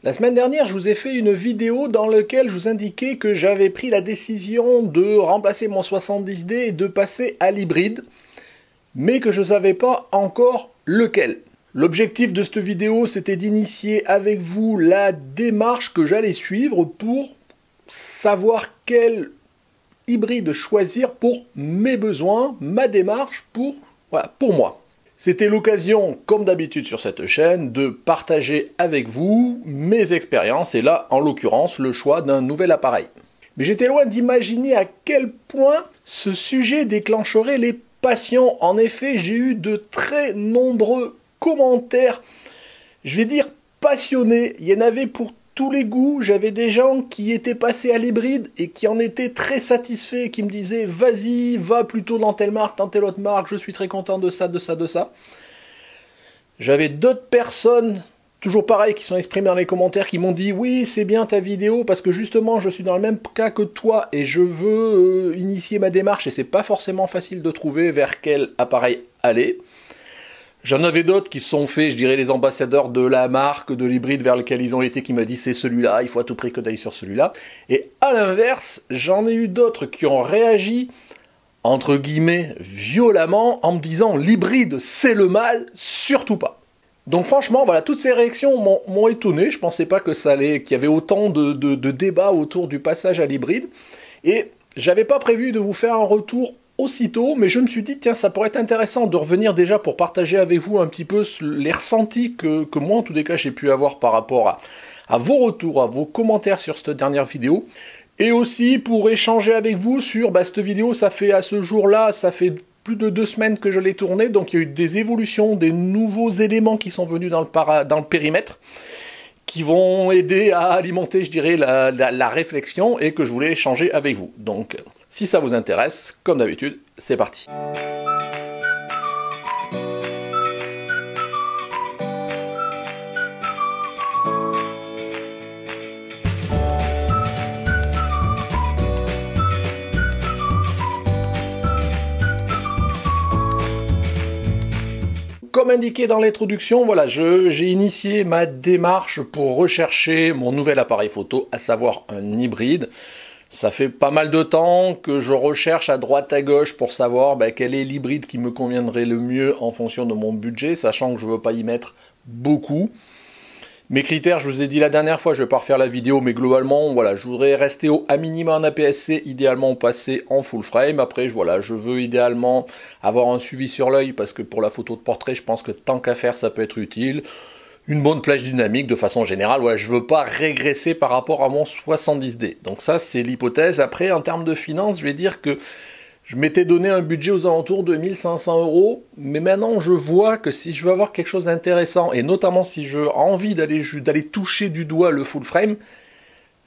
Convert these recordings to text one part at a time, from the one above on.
La semaine dernière, je vous ai fait une vidéo dans laquelle je vous indiquais que j'avais pris la décision de remplacer mon 70D et de passer à l'hybride, mais que je ne savais pas encore lequel. L'objectif de cette vidéo, c'était d'initier avec vous la démarche que j'allais suivre pour savoir quel hybride choisir pour mes besoins, ma démarche pour moi. C'était l'occasion, comme d'habitude sur cette chaîne, de partager avec vous mes expériences et là, en l'occurrence, le choix d'un nouvel appareil. Mais j'étais loin d'imaginer à quel point ce sujet déclencherait les passions. En effet, j'ai eu de très nombreux commentaires, je vais dire passionnés. Il y en avait pour tous les goûts. J'avais des gens qui étaient passés à l'hybride et qui en étaient très satisfaits, qui me disaient « Vas-y, va plutôt dans telle marque, dans telle autre marque, je suis très content de ça, de ça, de ça. » J'avais d'autres personnes, toujours pareil, qui sont exprimées dans les commentaires, qui m'ont dit « Oui, c'est bien ta vidéo, parce que justement, je suis dans le même cas que toi et je veux initier ma démarche et c'est pas forcément facile de trouver vers quel appareil aller. » J'en avais d'autres qui se sont faits, je dirais, les ambassadeurs de la marque, de l'hybride vers lequel ils ont été, qui m'a dit c'est celui-là, il faut à tout prix que tu ailles sur celui-là. Et à l'inverse, j'en ai eu d'autres qui ont réagi, entre guillemets, violemment, en me disant l'hybride c'est le mal, surtout pas. Donc franchement, voilà, toutes ces réactions m'ont étonné, je pensais pas que ça allait, qu'il y avait autant de débats autour du passage à l'hybride. Et j'avais pas prévu de vous faire un retour aussitôt, mais je me suis dit, tiens, ça pourrait être intéressant de revenir déjà pour partager avec vous un petit peu les ressentis que moi, en tous les cas, j'ai pu avoir par rapport à vos retours, à vos commentaires sur cette dernière vidéo, et aussi pour échanger avec vous sur, cette vidéo, ça fait à ce jour-là, ça fait plus de 2 semaines que je l'ai tournée, donc il y a eu des évolutions, des nouveaux éléments qui sont venus dans le périmètre, qui vont aider à alimenter, je dirais, la réflexion et que je voulais échanger avec vous. Donc, si ça vous intéresse, comme d'habitude, c'est parti. Comme indiqué dans l'introduction, voilà, j'ai initié ma démarche pour rechercher mon nouvel appareil photo, à savoir un hybride. Ça fait pas mal de temps que je recherche à droite à gauche pour savoir quel est l'hybride qui me conviendrait le mieux en fonction de mon budget, sachant que je ne veux pas y mettre beaucoup. Mes critères, je vous ai dit la dernière fois, je ne vais pas refaire la vidéo, mais globalement, voilà, je voudrais rester à minima en APS-C, idéalement passer en full frame. Après, je veux idéalement avoir un suivi sur l'œil, parce que pour la photo de portrait, je pense que tant qu'à faire, ça peut être utile. Une bonne plage dynamique, de façon générale, je ne veux pas régresser par rapport à mon 70D. Donc ça, c'est l'hypothèse. Après, en termes de finances, je vais dire que je m'étais donné un budget aux alentours de 1500 €, mais maintenant je vois que si je veux avoir quelque chose d'intéressant, et notamment si j'ai envie d'aller toucher du doigt le full frame,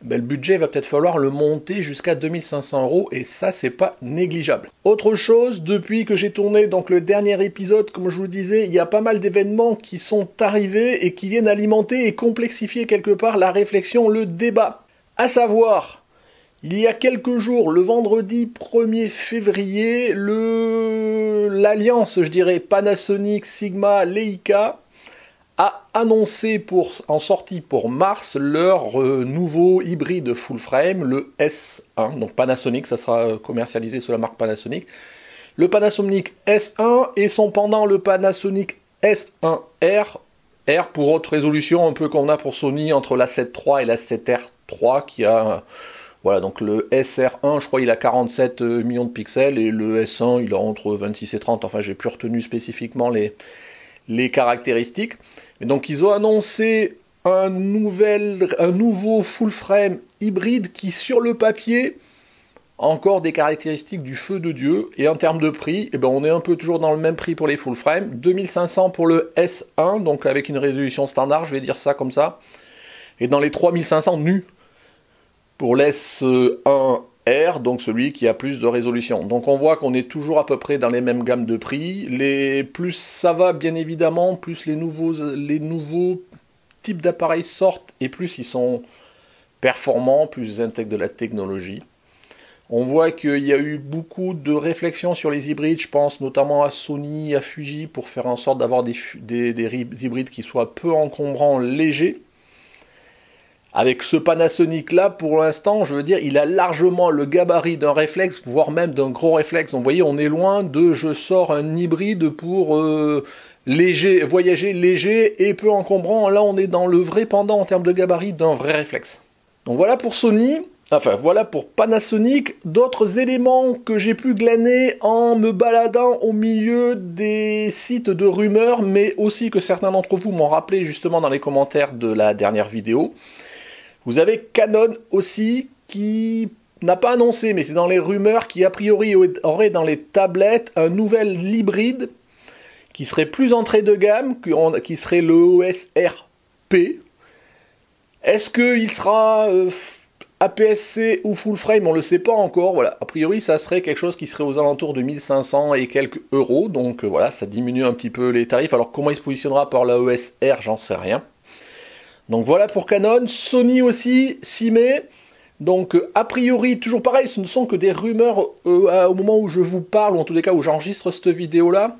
le budget va peut-être falloir le monter jusqu'à 2500 €, et ça c'est pas négligeable. Autre chose, depuis que j'ai tourné donc le dernier épisode, comme je vous le disais, il y a pas mal d'événements qui sont arrivés et qui viennent alimenter et complexifier quelque part la réflexion, le débat. À savoir, il y a quelques jours, le vendredi 1er février, l'alliance, je dirais, Panasonic, Sigma, Leica a annoncé en sortie pour mars leur nouveau hybride full frame, le S1. Donc Panasonic, ça sera commercialisé sous la marque Panasonic. Le Panasonic S1 et son pendant le Panasonic S1R, R pour haute résolution, un peu comme on a pour Sony entre la 7.3 et la 7R3 qui a... Voilà, donc le SR1, je crois, il a 47 millions de pixels, et le S1, il a entre 26 et 30, enfin, j'ai plus retenu spécifiquement les caractéristiques. Et donc, ils ont annoncé un nouveau full frame hybride qui, sur le papier, a encore des caractéristiques du feu de Dieu, et en termes de prix, on est un peu toujours dans le même prix pour les full frame, 2500 pour le S1, donc avec une résolution standard, je vais dire ça comme ça, et dans les 3500 nus pour l'S1R, donc celui qui a plus de résolution. Donc on voit qu'on est toujours à peu près dans les mêmes gammes de prix. Plus ça va, bien évidemment, plus les nouveaux types d'appareils sortent, et plus ils sont performants, plus ils intègrent de la technologie. On voit qu'il y a eu beaucoup de réflexions sur les hybrides, je pense notamment à Sony, à Fuji, pour faire en sorte d'avoir des hybrides qui soient peu encombrants, légers. Avec ce Panasonic là, pour l'instant, je veux dire, il a largement le gabarit d'un réflexe, voire même d'un gros réflexe. Donc vous voyez, on est loin de je sors un hybride pour léger, voyager léger et peu encombrant. Là, on est dans le vrai pendant en termes de gabarit d'un vrai réflexe. Donc voilà pour Sony. Enfin, voilà pour Panasonic. D'autres éléments que j'ai pu glaner en me baladant au milieu des sites de rumeurs, mais aussi que certains d'entre vous m'ont rappelé justement dans les commentaires de la dernière vidéo. Vous avez Canon aussi, qui n'a pas annoncé, mais c'est dans les rumeurs, qui a priori aurait dans les tablettes un nouvel hybride qui serait plus entrée de gamme, qui serait le OS RP. Est-ce qu'il sera APS-C ou full frame? On ne le sait pas encore. Voilà. A priori, ça serait quelque chose qui serait aux alentours de 1500 et quelques euros. Donc voilà, ça diminue un petit peu les tarifs. Alors comment il se positionnera par la OS R, j'en sais rien. Donc voilà pour Canon. Sony aussi s'y met. Donc a priori, toujours pareil, ce ne sont que des rumeurs au moment où je vous parle, ou en tous les cas où j'enregistre cette vidéo-là,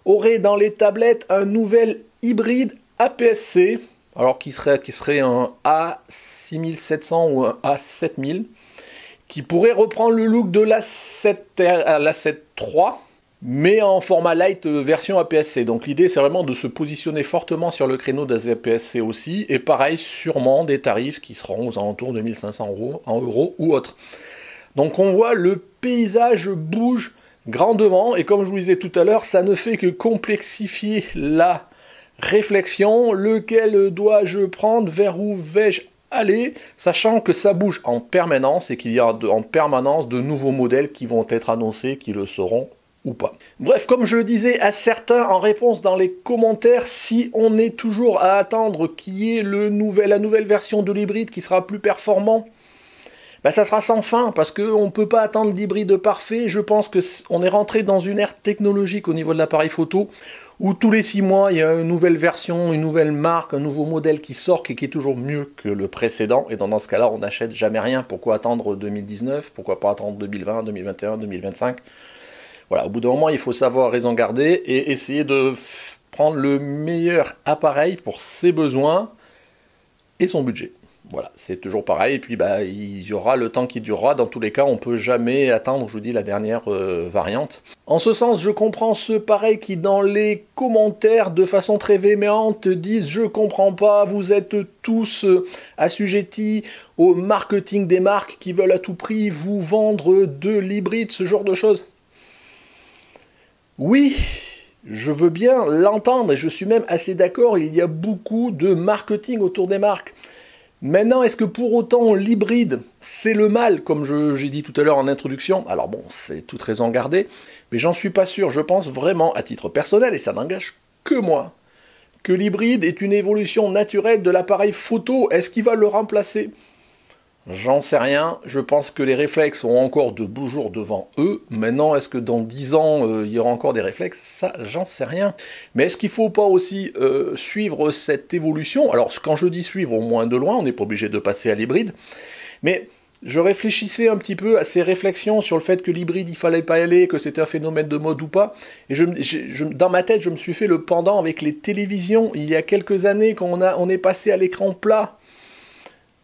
aurait dans les tablettes un nouvel hybride APS-C, alors qui serait un A6700 ou un A7000, qui pourrait reprendre le look de l'A7 III, mais en format light version APS-C. Donc l'idée c'est vraiment de se positionner fortement sur le créneau des APS-C aussi, et pareil sûrement des tarifs qui seront aux alentours de 1500 euros, en euros ou autres. Donc on voit le paysage bouge grandement, et comme je vous disais tout à l'heure, ça ne fait que complexifier la réflexion. Lequel dois-je prendre, vers où vais-je aller, sachant que ça bouge en permanence et qu'il y a en permanence de nouveaux modèles qui vont être annoncés, qui le seront ou pas. Bref, comme je le disais à certains en réponse dans les commentaires, si on est toujours à attendre qu'il y ait la nouvelle version de l'hybride qui sera plus performant, ben ça sera sans fin, parce qu'on ne peut pas attendre l'hybride parfait. Je pense qu'on est rentré dans une ère technologique au niveau de l'appareil photo, où tous les 6 mois, il y a une nouvelle version, une nouvelle marque, un nouveau modèle qui sort et qui est toujours mieux que le précédent. Et dans ce cas-là, on n'achète jamais rien. Pourquoi attendre 2019? Pourquoi pas attendre 2020, 2021, 2025? Voilà, au bout d'un moment, il faut savoir raison garder et essayer de prendre le meilleur appareil pour ses besoins et son budget. Voilà, c'est toujours pareil, et puis bah, il y aura le temps qui durera. Dans tous les cas, on ne peut jamais attendre, je vous dis, la dernière variante. En ce sens, je comprends ceux pareils qui, dans les commentaires, de façon très véhémente, disent « Je comprends pas, vous êtes tous assujettis au marketing des marques qui veulent à tout prix vous vendre de l'hybride, ce genre de choses. » Oui, je veux bien l'entendre, et je suis même assez d'accord, il y a beaucoup de marketing autour des marques. Maintenant, est-ce que pour autant l'hybride, c'est le mal, comme j'ai dit tout à l'heure en introduction? Alors bon, c'est toute raison gardée, mais j'en suis pas sûr. Je pense vraiment, à titre personnel, et ça n'engage que moi, que l'hybride est une évolution naturelle de l'appareil photo. Est-ce qu'il va le remplacer? J'en sais rien. Je pense que les réflexes ont encore de beaux jours devant eux. Maintenant, est-ce que dans 10 ans, il y aura encore des réflexes? Ça, j'en sais rien. Mais est-ce qu'il ne faut pas aussi suivre cette évolution? Alors, quand je dis suivre au moins de loin, on n'est pas obligé de passer à l'hybride. Mais je réfléchissais un petit peu à ces réflexions sur le fait que l'hybride, il fallait pas y aller, que c'était un phénomène de mode ou pas. Et dans ma tête, je me suis fait le pendant avec les télévisions. Il y a quelques années, quand on est passé à l'écran plat.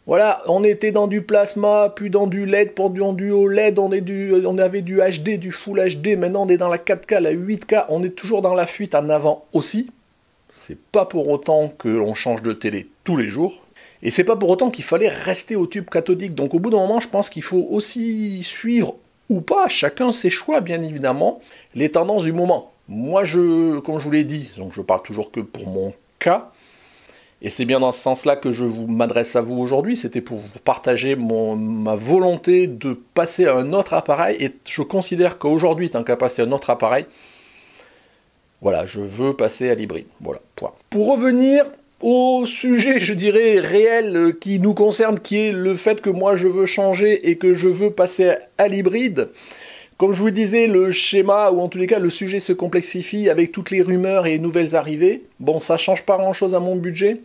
Voilà, on était dans du plasma, puis dans du LED, puis dans du OLED, on avait du HD, du Full HD, maintenant on est dans la 4K, la 8K, on est toujours dans la fuite en avant aussi. C'est pas pour autant qu'on change de télé tous les jours. Et c'est pas pour autant qu'il fallait rester au tube cathodique. Donc au bout d'un moment, je pense qu'il faut aussi suivre, ou pas, chacun ses choix bien évidemment, les tendances du moment. Moi, comme je vous l'ai dit, donc je parle toujours que pour mon cas, et c'est bien dans ce sens-là que je m'adresse à vous aujourd'hui, c'était pour vous partager ma volonté de passer à un autre appareil, et je considère qu'aujourd'hui, tant qu'à passer à un autre appareil, voilà, je veux passer à l'hybride. Voilà, point. Pour revenir au sujet, je dirais, réel qui nous concerne, qui est le fait que moi je veux changer et que je veux passer à l'hybride. Comme je vous disais, le schéma, ou en tous les cas le sujet se complexifie avec toutes les rumeurs et nouvelles arrivées. Bon, ça change pas grand chose à mon budget.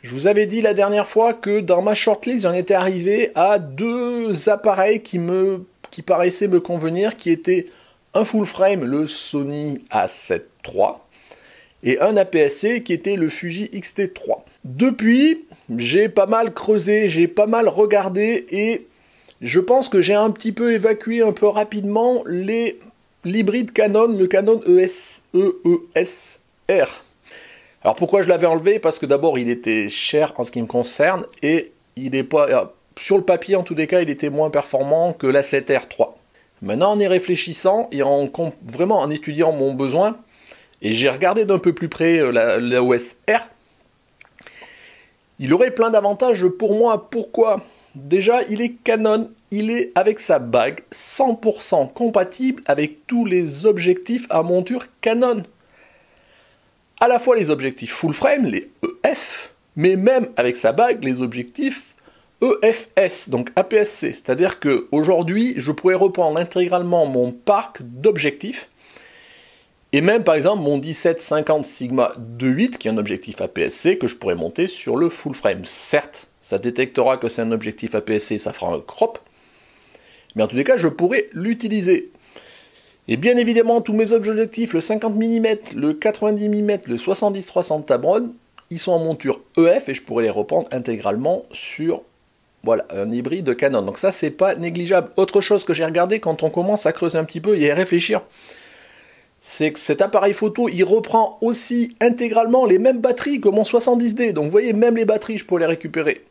Je vous avais dit la dernière fois que dans ma shortlist, j'en étais arrivé à 2 appareils qui paraissaient me convenir, qui étaient un full frame, le Sony A7 III, et un APS-C qui était le Fuji X-T3. Depuis, j'ai pas mal creusé, j'ai pas mal regardé et je pense que j'ai un petit peu évacué un peu rapidement l'hybride Canon, le Canon EOS R. Alors pourquoi je l'avais enlevé? Parce que d'abord il était cher en ce qui me concerne et il n'est pas, sur le papier en tous les cas, il était moins performant que la 7R3. Maintenant en y réfléchissant et vraiment en étudiant mon besoin, et j'ai regardé d'un peu plus près la OS R, il aurait plein d'avantages pour moi. Pourquoi? Déjà, il est Canon, il est avec sa bague 100% compatible avec tous les objectifs à monture Canon. À la fois les objectifs full frame, les EF, mais même avec sa bague, les objectifs EFS, donc APS-C. C'est-à-dire qu'aujourd'hui, je pourrais reprendre intégralement mon parc d'objectifs, et même par exemple mon 17-50 Sigma 2.8, qui est un objectif APS-C, que je pourrais monter sur le full frame. Certes, ça détectera que c'est un objectif APS-C, ça fera un crop, mais en tous les cas, je pourrais l'utiliser. Et bien évidemment, tous mes objectifs, le 50 mm, le 90 mm, le 70-300 Tamron, ils sont en monture EF et je pourrais les reprendre intégralement sur voilà, un hybride Canon. Donc ça, c'est pas négligeable. Autre chose que j'ai regardé quand on commence à creuser un petit peu et à réfléchir, c'est que cet appareil photo, il reprend aussi intégralement les mêmes batteries que mon 70D. Donc vous voyez, même les batteries, je peux les récupérer.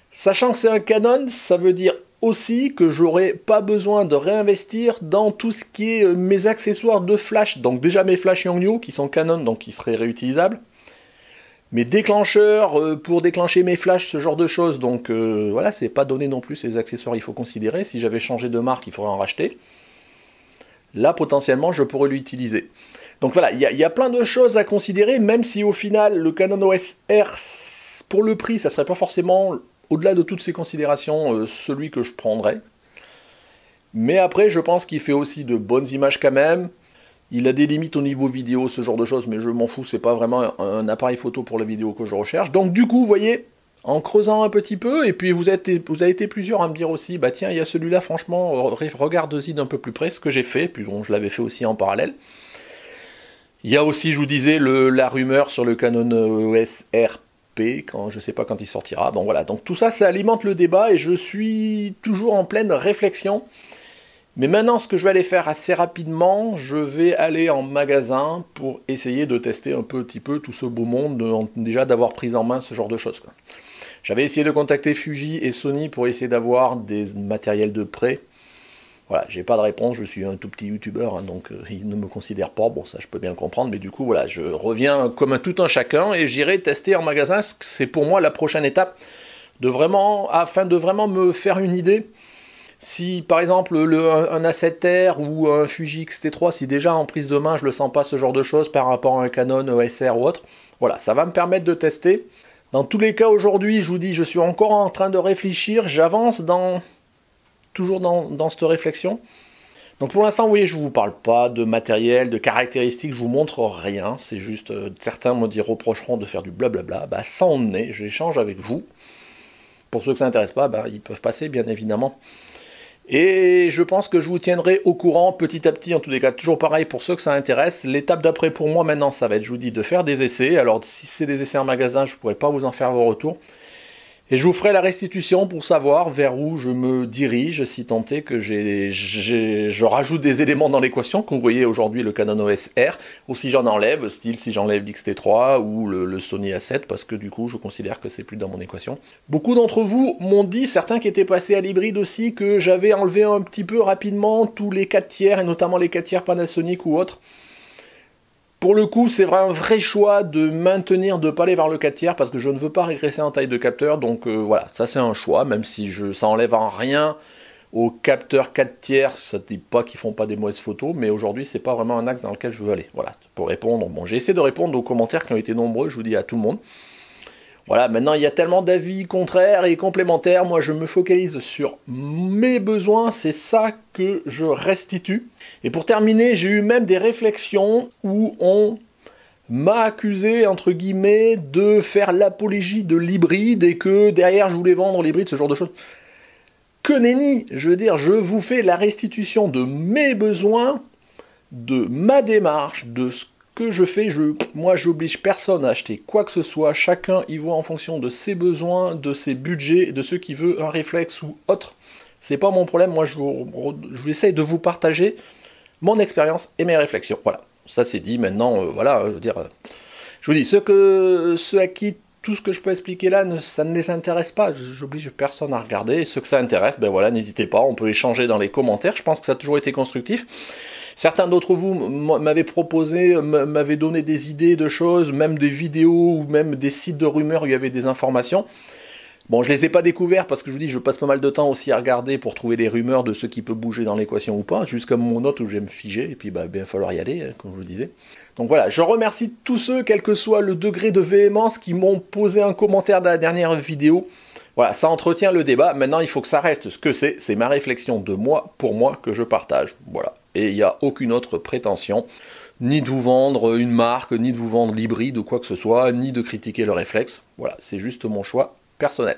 Sachant que c'est un Canon, ça veut dire aussi que j'aurai pas besoin de réinvestir dans tout ce qui est mes accessoires de flash. Donc déjà mes flash Yongnuo qui sont Canon, donc qui seraient réutilisables. Mes déclencheurs pour déclencher mes flashs, ce genre de choses. Donc voilà, c'est pas donné non plus ces accessoires, il faut considérer. Si j'avais changé de marque, il faudrait en racheter. Là, potentiellement, je pourrais l'utiliser. Donc voilà, il y a plein de choses à considérer, même si au final, le Canon OS R, pour le prix, ça serait pas forcément, au-delà de toutes ces considérations, celui que je prendrais. Mais après, je pense qu'il fait aussi de bonnes images quand même. Il a des limites au niveau vidéo, ce genre de choses, mais je m'en fous, c'est pas vraiment un appareil photo pour la vidéo que je recherche. Donc du coup, vous voyez, en creusant un petit peu, et puis vous avez été plusieurs à me dire aussi, bah tiens, il y a celui-là, franchement, regarde-y d'un peu plus près, ce que j'ai fait, puis bon, je l'avais fait aussi en parallèle. Il y a aussi, je vous disais, la rumeur sur le Canon EOS RP, quand, je sais pas quand il sortira. Bon voilà, donc tout ça, ça alimente le débat, et je suis toujours en pleine réflexion. Mais maintenant, ce que je vais aller faire assez rapidement, je vais aller en magasin pour essayer de tester un petit peu tout ce beau monde, déjà d'avoir pris en main ce genre de choses, quoi. J'avais essayé de contacter Fuji et Sony pour essayer d'avoir des matériels de prêt. Voilà, j'ai pas de réponse, je suis un tout petit youtubeur, hein, donc ils ne me considèrent pas, bon ça je peux bien le comprendre, mais du coup voilà, je reviens comme tout un chacun et j'irai tester en magasin, c'est pour moi la prochaine étape, afin de vraiment me faire une idée. Si par exemple un A7R ou un Fuji X-T3, si déjà en prise de main je le sens pas ce genre de choses par rapport à un Canon EOS R ou autre, voilà, ça va me permettre de tester. Dans tous les cas aujourd'hui, je vous dis, je suis encore en train de réfléchir, j'avance toujours dans cette réflexion. Donc pour l'instant, vous voyez, je ne vous parle pas de matériel, de caractéristiques, je vous montre rien, c'est juste, certains me reprocheront de faire du blablabla, bah ça en est, j'échange avec vous. Pour ceux que ça n'intéresse pas, bah, ils peuvent passer bien évidemment. Et je pense que je vous tiendrai au courant petit à petit, en tous les cas, toujours pareil pour ceux que ça intéresse. L'étape d'après pour moi maintenant, ça va être, je vous dis, de faire des essais. Alors si c'est des essais en magasin, je ne pourrai pas vous en faire vos retours. Et je vous ferai la restitution pour savoir vers où je me dirige, si tant est que je rajoute des éléments dans l'équation, comme vous voyez aujourd'hui le Canon OS R, ou si j'en enlève, style si j'enlève l'X-T3 ou le Sony A7, parce que du coup je considère que c'est plus dans mon équation. Beaucoup d'entre vous m'ont dit, certains qui étaient passés à l'hybride aussi, que j'avais enlevé un petit peu rapidement tous les 4 tiers, et notamment les 4 tiers Panasonic ou autres. Pour le coup, c'est un vrai choix de maintenir, de ne pas aller vers le 4 tiers, parce que je ne veux pas régresser en taille de capteur, donc voilà, ça c'est un choix, même si ça enlève en rien au capteur 4 tiers, ça ne dit pas qu'ils font pas des mauvaises photos, mais aujourd'hui c'est pas vraiment un axe dans lequel je veux aller. Voilà, pour répondre, bon, j'ai essayé de répondre aux commentaires qui ont été nombreux, je vous dis à tout le monde. Voilà, maintenant il y a tellement d'avis contraires et complémentaires, moi je me focalise sur mes besoins, c'est ça que je restitue. Et pour terminer, j'ai eu même des réflexions où on m'a accusé, entre guillemets, de faire l'apologie de l'hybride et que derrière je voulais vendre l'hybride, ce genre de choses. Que nenni! Je veux dire, je vous fais la restitution de mes besoins, de ma démarche, de ce que je fais, moi j'oblige personne à acheter quoi que ce soit, chacun y voit en fonction de ses besoins, de ses budgets, de ceux qui veulent un réflexe ou autre. C'est pas mon problème, moi je vous essaye de vous partager mon expérience et mes réflexions. Voilà, ça c'est dit, maintenant, voilà, je veux dire, je vous dis, ceux à qui tout ce que je peux expliquer là, ça ne les intéresse pas, j'oblige personne à regarder, et ceux que ça intéresse, ben voilà, n'hésitez pas, on peut échanger dans les commentaires, je pense que ça a toujours été constructif. Certains d'entre vous m'avaient proposé, m'avaient donné des idées de choses, même des vidéos, ou même des sites de rumeurs où il y avait des informations. Bon, je les ai pas découverts parce que je vous dis, je passe pas mal de temps aussi à regarder pour trouver des rumeurs de ce qui peut bouger dans l'équation ou pas, jusqu'à mon note où je vais me figer, et puis bah, il va falloir y aller, comme je vous le disais. Donc voilà, je remercie tous ceux, quel que soit le degré de véhémence, qui m'ont posé un commentaire dans la dernière vidéo. Voilà, ça entretient le débat. Maintenant, il faut que ça reste ce que c'est ma réflexion de moi, pour moi, que je partage. Voilà, et il n'y a aucune autre prétention, ni de vous vendre une marque, ni de vous vendre l'hybride ou quoi que ce soit, ni de critiquer le réflexe. Voilà, c'est juste mon choix personnel.